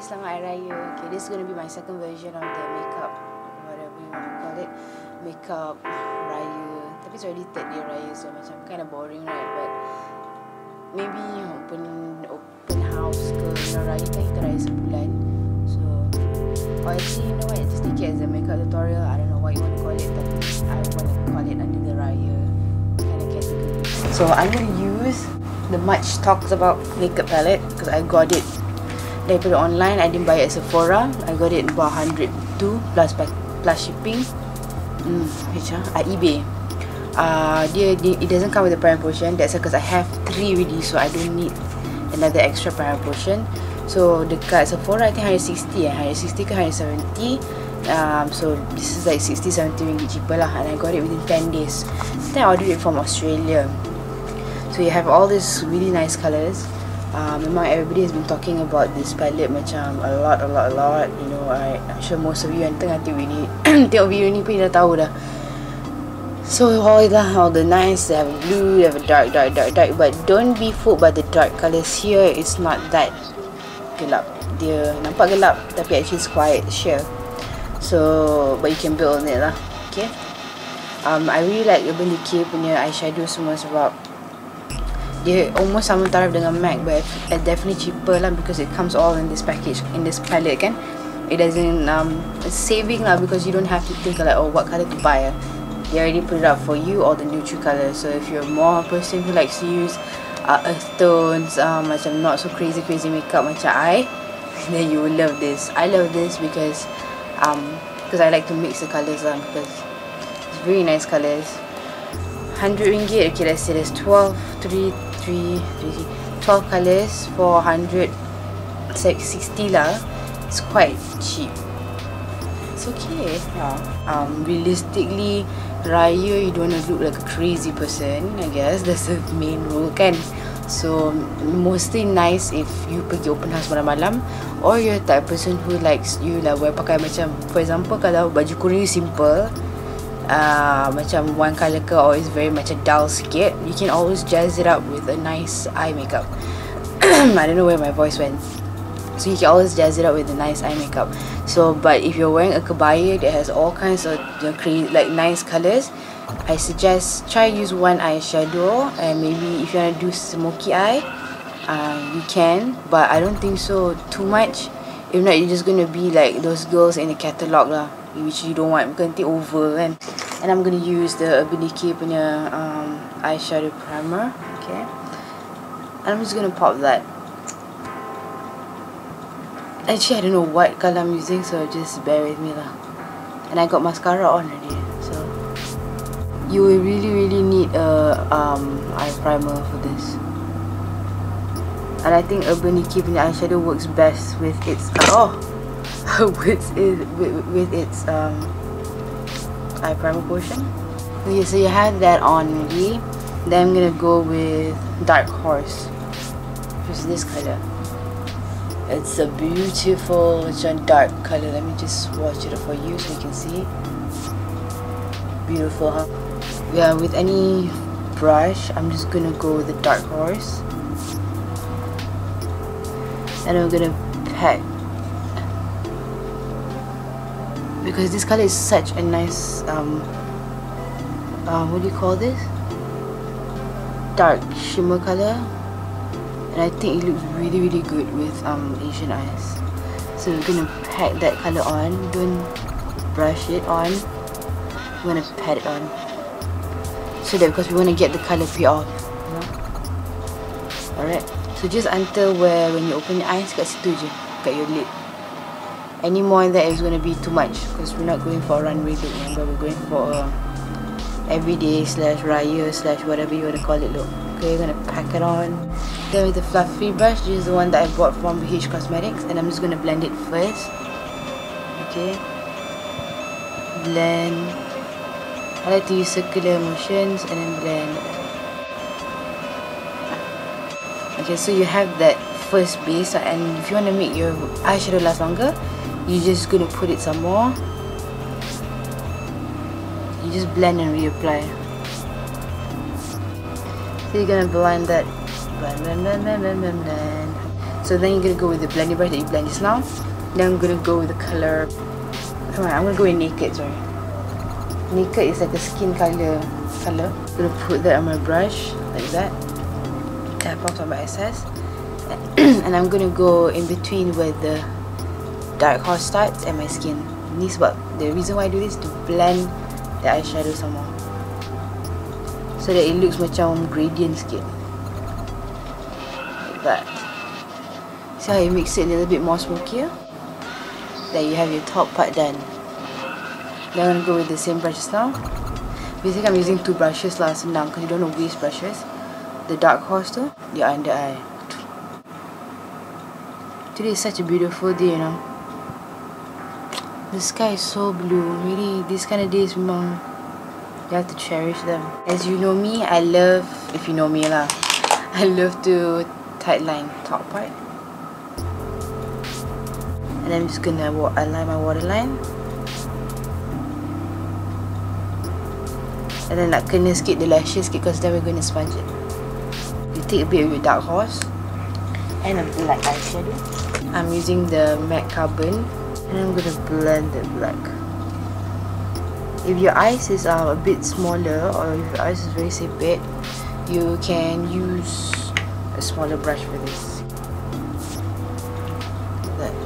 Selamat Hari Raya. Okay, this is going to be my second version of the makeup, whatever you want to call it. Makeup Raya. Tapi it's already third day Raya, so macam kind of boring, right? But maybe open house ke, Raya kan kita Raya sebulan. So, or actually, you know what? Just take it as a makeup tutorial. I don't know what you want to call it, but I want to call it under the Raya kind of category. So I'm going to use the much talked about makeup palette because I got it daripada online. I didn't buy it at Sephora. I got it about 102 plus shipping. eBay. It doesn't come with a prime portion. That's because I have 3 already, so I don't need another extra prime portion. So dekat Sephora I think 160 160 ke 170. So this is like 60-70 ringgit cheaper lah, and I got it within 10 days. Then I ordered it from Australia. So you have all these really nice colours. Memang everybody has been talking about this palette macam a lot. You know, I'm sure most of you yang tengah tengok video ni pun dah tahu dah. So all the nice, they have blue, they have a dark. But don't be fooled by the dark colours here. It's not that gelap. Dia nampak gelap, tapi actually it's quite sheer. So, but you can build on it lah. Okay. I really like Urban Decay punya eyeshadow semua sebab dia almost sama taraf dengan MAC, but definitely cheaper lah because it comes all in this package, in this palette kan. It doesn't it's saving lah because you don't have to think like, oh, what colour to buy. They already put it up for you, all the neutral colours. So if you're more a person who likes to use earth tones, macam not so crazy makeup macam I, then you will love this. I love this because I like to mix the colours because it's very nice colours. 100 ringgit, okay, let's say there's 12 colours for 160 lah. It's quite cheap. It's okay. Realistically, Raya, you don't want to look like a crazy person. I guess that's the main rule kan. So mostly nice if you pergi open house malam-malam, or you're the type of person who likes you lah wear pakai macam, for example, kalau baju Korea simple, macam one colour ke, or is very macam dull sikit, you can always jazz it up with a nice eye makeup. I don't know where my voice went. So you can always jazz it up with a nice eye makeup. So, but if you're wearing a kebaya that has all kinds of like nice colours, I suggest try use one eyeshadow, and maybe if you want to do smoky eye, you can, but I don't think so too much. If not, you're just gonna be like those girls in the catalogue lah, which you don't want, because nanti over kan. And I'm gonna use the Urban Decay punya eyeshadow primer. Okay, and I'm just gonna pop that. Actually, I don't know what colour I'm using, so just bear with me lah. And I got mascara on already, so you will really need a eye primer for this. And I think Urban Decay punya eyeshadow works best with its with its eye primer portion. Okay, so you have that on already. Then I'm gonna go with Dark Horse, which is this colour. It's a beautiful dark colour. Let me just swatch it for you so you can see. Beautiful, huh? Yeah, with any brush, I'm just gonna go with the Dark Horse, and I'm gonna pack, because this colour is such a nice what do you call this? Dark shimmer colour. And I think it looks really good with Asian eyes. So we're gonna pack that colour on. Don't brush it on. We're gonna pat it on. So that, because we want to get the colour pay off, you know? Alright. So just until where when you open your eyes, kat situ je, kat your lid. Any more than that is gonna be too much, because we're not going for a runway look. Remember, we're going for a everyday / Raya / whatever you want to call it look. Okay, you're gonna pack it on. Then with the fluffy brush, this is the one that I bought from BH Cosmetics, and I'm just gonna blend it first. Okay, blend. I like to use circular motions and then blend. Okay, so you have that first base, and if you want to make your eyeshadow last longer, you're just gonna put it some more. You just blend and reapply. So you're gonna blend that, blend. So then you're gonna go with the blending brush that you blend just now. Then I'm gonna go with the color. Come on, I'm gonna go with Naked. Sorry, Naked is like a skin color. I'm gonna put that on my brush like that. Tap off some excess, and I'm gonna go in between where the dark horse starts and my skin. Ni sebab the reason why I do this is to blend the eyeshadow some more, so that it looks macam gradient sikit. Like that. See how you makes it a little bit more smokier? There you have your top part done. Then I'm gonna go with the same brushes now. Basically I'm using two brushes lah, senang because you don't want to waste brushes. The dark horse tu, the under eye. Today is such a beautiful day, you know. The sky is so blue. Really, these kind of days memang you have to cherish them. As you know me, I love, if you know me lah, I love to tightline top part. And I'm just gonna align my waterline. And then nak kena sikit the lashes sikit because then we're gonna sponge it. You take a bit of your dark horse and a black eyeshadow. I'm using the matte carbon and I'm gonna blend the black. If your eyes is a bit smaller or if your eyes is very say big, you can use a smaller brush for this. Like that.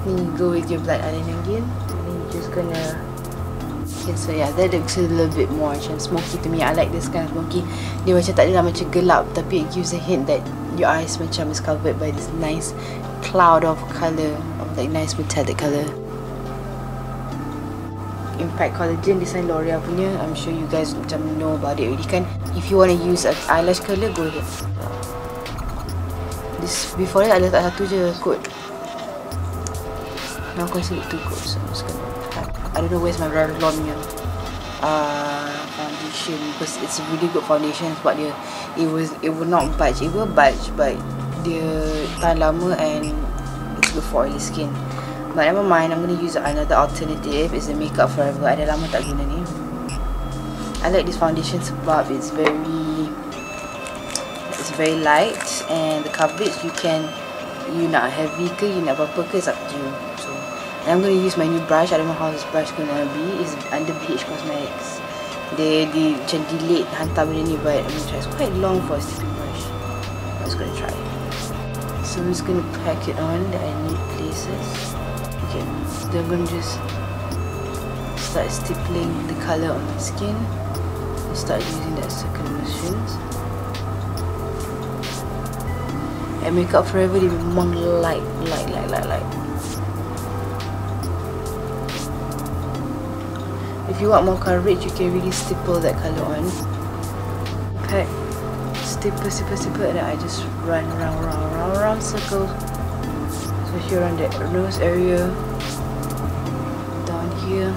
Then you go with your black eyeliner again and then you're just gonna. Okay, so yeah, that looks a little bit more macam smoky to me. I like this kind of smoky. Dia macam tak adalah macam gelap, tapi it gives a hint that your eyes macam is covered by this nice cloud of colour, of like nice metallic colour. Impact Collagen, this one L'Oreal punya. I'm sure you guys macam know about it already kan. If you want to use an eyelash curler, go ahead. This before that ada tak satu je coat. Now I consider two coats, so I'm just gonna. I don't know where's my Revlon foundation because it's a really good foundation sebab dia it will not budge. It will budge but dia tahan lama and it's good for oily skin. But never mind, I'm going to use another alternative. It's the Makeup Forever. I dah lama tak guna ni. I like this foundation sebab it's very light and the coverage you nak heavy ke you nak apa-apa ke, it's up to you. So and I'm going to use my new brush. I don't know how this brush gonna be. It's under BH Cosmetics. They macam delayed hantar benda ni, but I'm gonna try. It's quite long for a stippling brush. I'm just gonna try. So I'm just gonna pack it on the I need places. Okay, then I'm gonna just start stippling the color on my skin. And start using that second motions. And Makeup Forever dia memang light. If you want more coverage, you can really stipple that colour on. Pack, stipple, and then I just run round circles. Especially around the nose area, down here.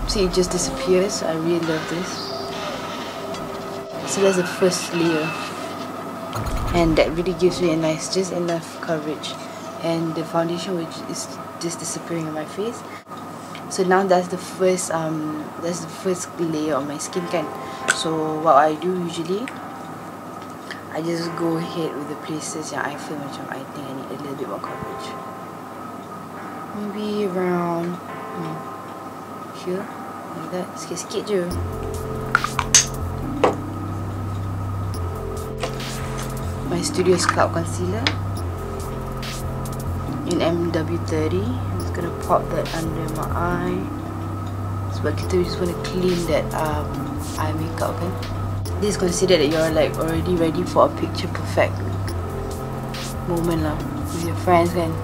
See, it just disappears. I really love this. So that's the first layer, and that really gives me a nice, just enough coverage. And the foundation which is just disappearing on my face. So now that's the first layer on my skin kan. So what I do usually, I just go ahead with the places yang I feel macam I think I need a little bit more coverage. Maybe around here, like that, sikit-sikit je. My Studio Scalp Concealer in MW30. I'm just gonna pop that under my eye sebab kita just want to clean that eye makeup kan. This is considered that you're like already ready for a picture perfect moment lah with your friends kan.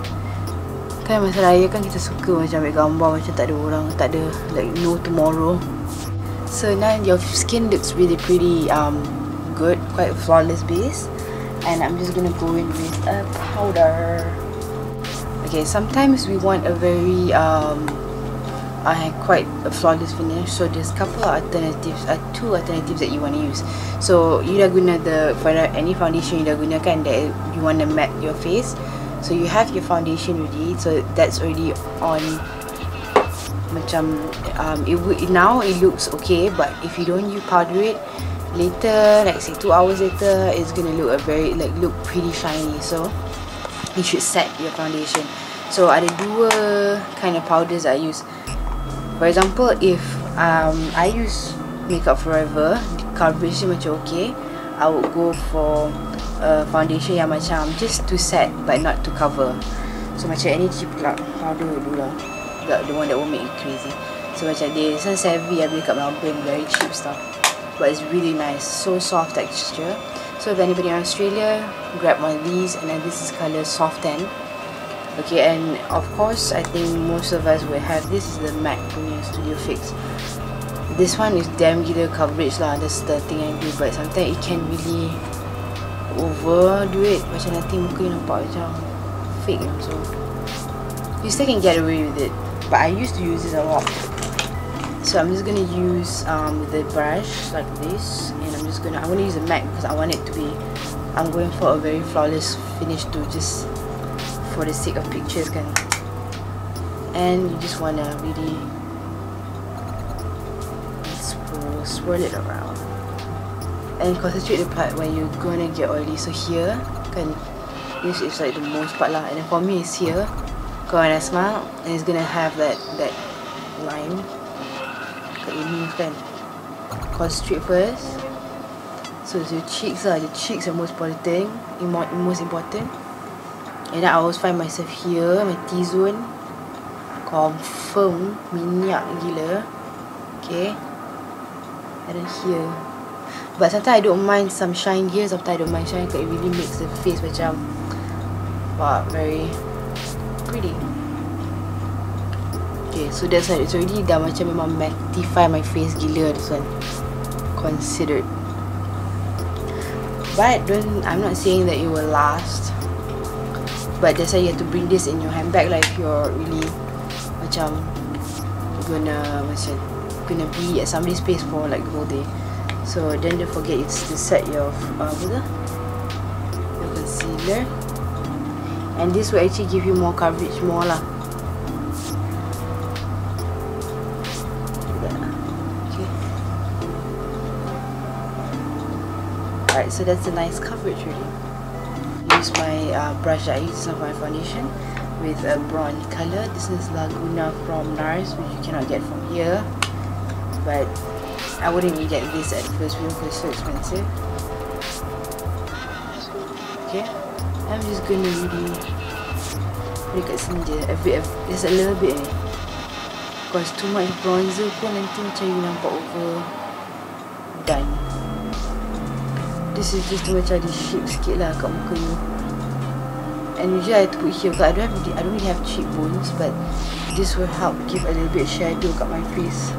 Kan masa raya kan kita suka macam ambil gambar macam tak ada orang, tak ada like no tomorrow. So now your skin looks really pretty good, quite flawless base. And I'm just gonna go in with a powder. Okay, sometimes we want a very quite a flawless finish, so there's a couple of alternatives, two alternatives that you want to use. So you dah guna for any foundation you dah guna kan that you want to matte your face. So you have your foundation ready, so that's already on. Macam now it looks okay, but if you don't powder it, later, like say 2 hours later, it's gonna look look pretty shiny. So you should set your foundation. So ada dua kind of powders I use. For example, if I use Makeup Forever, coverage dia macam okay, I would go for foundation yang macam just to set but not to cover. So macam any cheap powder dulu lah, the one that won't make you crazy. So macam dia so savvy, I beli kat Melbourne, very cheap stuff, but it's really nice, so soft texture. So if anybody in Australia, grab one of these, and then this is colour Soft Tan. Okay, and of course I think most of us will have this. Is the MAC punya Studio Fix. This one is damn gila coverage lah, that's the thing I do, but sometimes it can really overdo it, macam nanti muka you nampak macam fake. So you still can get away with it, but I used to use this a lot. So I'm just gonna use the brush like this, and I'm gonna use a MAC because I want it to be, I'm going for a very flawless finish too, just for the sake of pictures kan. And you just wanna really swirl it around and concentrate the part where you're gonna get oily. So here kan, this is like the most part lah, and then for me it's here. Kau when I smile, and it's gonna have that line kat ini kan. Concentrate first. So it's your cheeks lah. The cheeks are most important. And then I always find myself here, my T-zone, confirm minyak gila. Okay, and then here. But sometimes I don't mind some shine here, sometimes I don't mind shine because it really makes the face macam wow, very pretty. Okay, so that's why it's already dah macam memang mattify my face gila, this one. Considered. But I'm not saying that it will last. But that's why you have to bring this in your handbag lah if you're really macam gonna be at somebody's place for like the whole day. So then don't forget to set your your concealer, and this will actually give you more coverage more lah. Okay. Alright, so that's a nice coverage really. Use my brush that I use for my foundation with a bronze color. This is Laguna from NARS, which you cannot get from here, but I wouldn't even get this at the first view because it's so expensive. Okay, I'm just gonna really put it kat sini je, just a little bit ni, because too much bronzer pun nanti macam you nampak overdone. This is just macam di shape sikit lah kat muka you. And usually I have to put here because I don't really have cheekbones, but this will help give a little bit of shadow kat my face.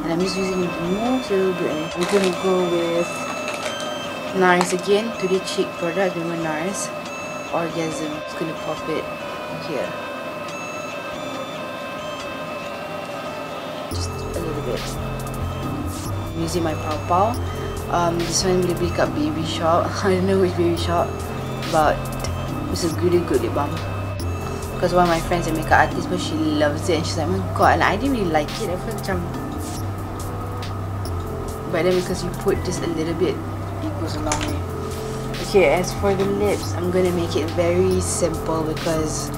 And I'm just using the most little bit. We're gonna go with NARS again. Today cheek product, remember NARS Orgasm. Just gonna pop it here, just a little bit. I'm using my Pow. This one boleh beli kat baby shop. I don't know which baby shop, but it's a really good lip balm. Because one of my friends, a makeup artist, but she loves it, and she's like, oh my god, and I didn't really like it at first, but then because you put just a little bit, it goes a long way. Okay, as for the lips, I'm gonna make it very simple because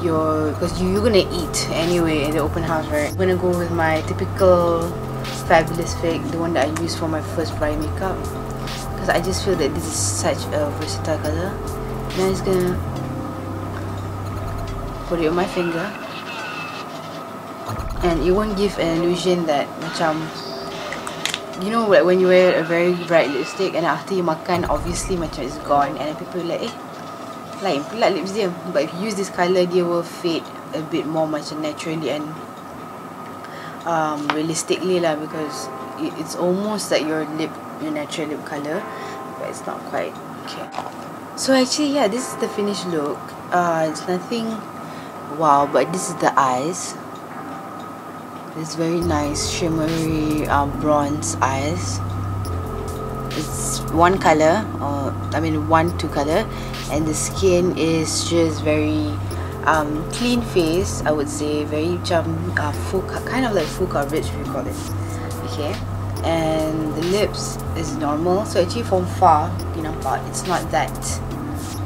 you're gonna eat anyway in the open house, right? I'm gonna go with my typical Fabulous Fake, the one that I used for my first RAYA makeup, because I just feel that this is such a versatile color. Now I'm just gonna put it on my finger, and it won't give an illusion that macam, you know, like when you wear a very bright lipstick and after you makan, obviously macam it's gone, and then people are like, lain pula lips dia. But if you use this colour, dia will fade a bit more macam naturally and realistically lah, because it's almost like your natural lip colour, but it's not quite. Okay, so actually yeah, this is the finished look. It's nothing wow, but this is the eyes. It's very nice shimmery bronze eyes. It's one color, or I mean 1-2 color, and the skin is just very clean face, I would say, very full, kind of like full coverage we call it. Okay, and the lips is normal. So actually from far you nampak it's not that,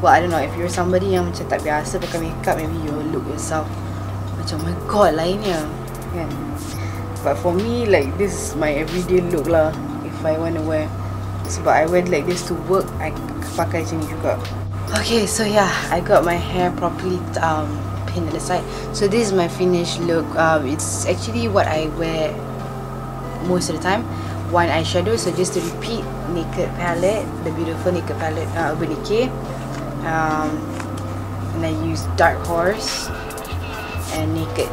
well, I don't know, if you're somebody yang macam tak biasa pakai makeup, maybe you'll look yourself macam, oh my god, lainnya kan. But for me, like, this is my everyday look lah. If I want to wear, sebab I wear like this to work, I pakai macam ni juga. Okay, so yeah, I got my hair properly pinned at the side. So this is my finished look. It's actually what I wear most of the time. One eyeshadow, so just to repeat, Naked palette, the beautiful Naked palette, Urban Decay. And I use Dark Horse and Naked.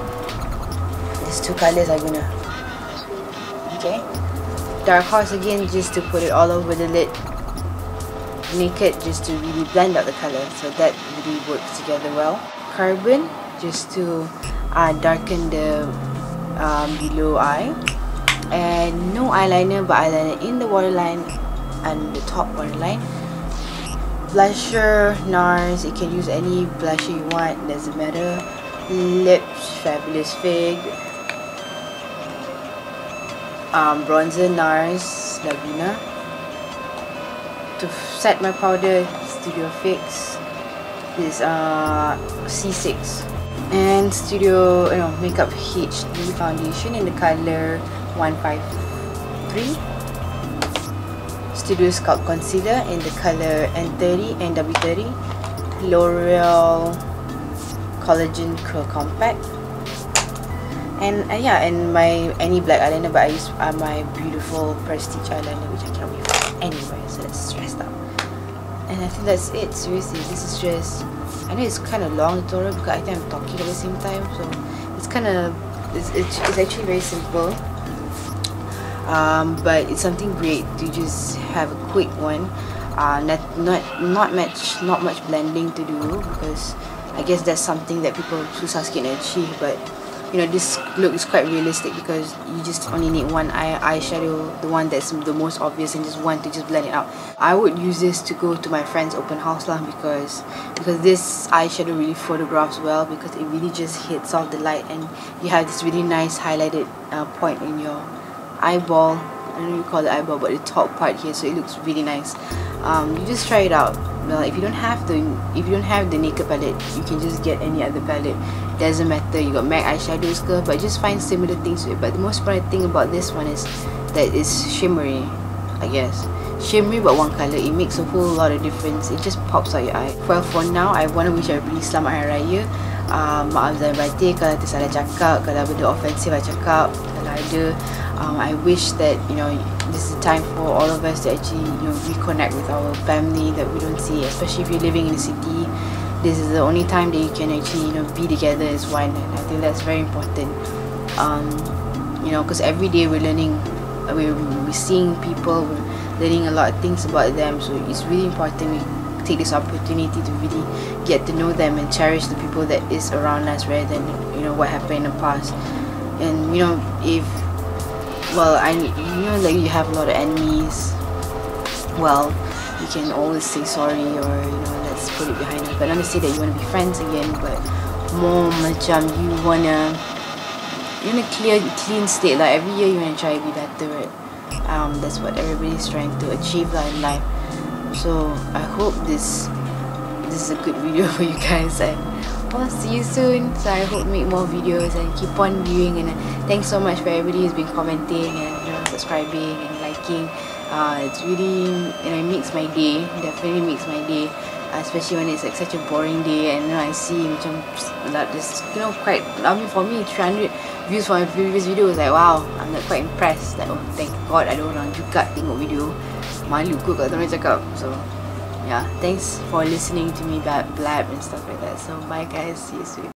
These two colors I'm gonna. Okay, Dark Horse again just to put it all over the lid. Naked just to really blend out the color, so that really works together well. Carbon just to darken the below eye. And no eyeliner, but eyeliner in the waterline and the top waterline. Blusher, NARS, you can use any blusher you want, doesn't matter. Lips, Fabulous Fig. Bronzer, NARS, Laguna. To set my powder, Studio Fix. This C6. And Studio Makeup HD foundation in the color 153. Studio Sculpt Concealer in the color N30 and W30. L'Oreal Collagen Curl Compact. And yeah, and my any black eyeliner, but I use my beautiful Prestige eyeliner, which I cannot wear anywhere, so that's stressed out. And I think that's it. Seriously, this is just, I know it's kind of long tutorial because I think I'm talking at the same time, so it's kind of, it's actually very simple. But it's something great to just have a quick one. Not much blending to do, because I guess that's something that people susah sikit to achieve. But you know, this look is quite realistic because you just only need one eyeshadow, the one that's the most obvious, and just one to just blend it out. I would use this to go to my friend's open house lah, because this eyeshadow really photographs well, because it really just hits off the light, and you have this really nice highlighted point in your eyeball. I don't know if you call it eyeball, but the top part here, so it looks really nice. You just try it out. Well, if you don't have the Naked palette, you can just get any other palette. Doesn't matter. You got MAC eyeshadows, but just find similar things to it. But the most important thing about this one is that it's shimmery. I guess shimmery, but one color. It makes a whole lot of difference. It just pops out your eye. Well, for now, I want to wish everybody Selamat Hari Raya. Maaf zahir batin kalau tersalah cakap, kalau benda offensive I cakap, kalau ada. I wish that, you know, this is a time for all of us to actually, you know, reconnect with our family that we don't see, especially if you're living in the city. This is the only time that you can actually, you know, be together as one, and I think that's very important. You know, because every day we're learning, we're seeing people, we're learning a lot of things about them, so it's really important we take this opportunity to really get to know them and cherish the people that is around us, rather than, you know, what happened in the past. And you know, if, well, you know, like, you have a lot of enemies, well, you can always say sorry, or, you know, let's put it behind us. But not to say that you want to be friends again, but more macam you wanna clean state. Like, every year you wanna try to be better, right? That's what everybody's trying to achieve in life. So I hope this is a good video for you guys, and I'll see you soon. So I hope to make more videos and keep on viewing, and thanks so much for everybody who's been commenting and, you know, subscribing and liking. It's really, you know, it makes my day. Definitely makes my day, especially when it's like such a boring day, and, you know, I see macam just, you know, quite, I mean, for me 300 views for my previous video was like, wow, I'm like quite impressed. Like, oh, thank God ada orang juga tengok video. Malu kot kalau orang cakap. So yeah, thanks for listening to me blab and stuff like that. So bye guys, see you soon.